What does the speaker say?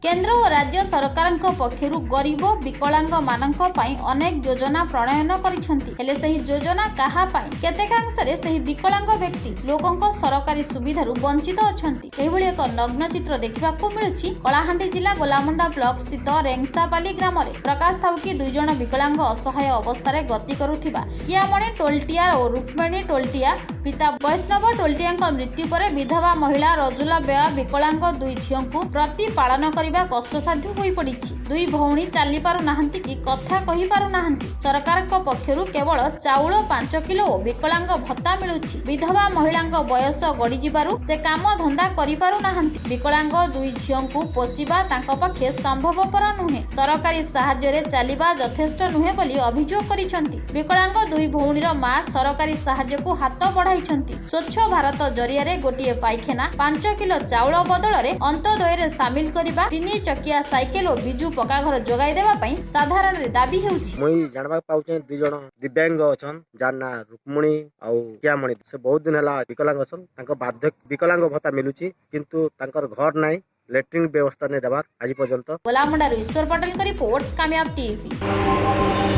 केंद्र और राज्य सरकार पक्षर गरीब विकलांग मानक पई अनेक योजना प्रणयन करिसेंती हेले सही योजना कहा पई केतेकांशरे सही विकलांग व्यक्ति लोकंक सरकारी सुविधारु वंचित अछंती। एभली एक नग्न चित्र देखिबाकू मिलुछि कलाहांडी जिला गोलामुंडा ब्लॉक स्थित रेंगसापाली ग्राम रे। प्रकाश थाउकी दुई जण विकलांग असहाय अवस्था गति करुथिबा कियामणि टोलटिया और रुक्मिणी टोलटिया पिता वैष्णव टोलटिया मृत्यु पर विधवा महिला रजुला बेया विकलांग दुई झियोंकु प्रतिपालन करने कष्टसाध्य हो पड़ी। दुई भौणी चली पारु नाहंती कि कथा कहि पारु नाहंती। सरकार पक्षरु केवल चाउल 5 किलो विकलांग भत्ता मिलुछि। विधवा महिला बयस गड़ी जिबारु से काम धंदा करि पारु नाहंती। विकलांग दुई झियोंकु पोषिबा तांको पक्षे संभवपर नुहे। सरकारी साहाय्य रे चलिबा यथेष्ट नुहे बोली अभियोग करिसंती। विकलांग दुई भौणीर मां सरकारी साहाय्य को हाथ बढ़ाइछंती। स्वच्छ भारत जरिया रे गोटिए पाइखेना 5 किलो चाउल बदल रे अंत्योदय रे शामिल करिबा 3 चकिया साइकेल और बिजु पक्का घर जोगाई देबा पई साधारण दाबी हेउछि। मई जानबा पाउचे दुई जण दिव्यांग अछन जाना रुक्मिणी आ कियामणि से बहुत दिन हला विकलांग अछन तांको बाध्य विकलांग भत्ता मिलुछि किंतु तांकर घर नाही लेट्रिन व्यवस्था ने देबार आज पर्यंत। गोलामुंडा ईश्वर पटेल का रिपोर्ट कामयाब टीवी।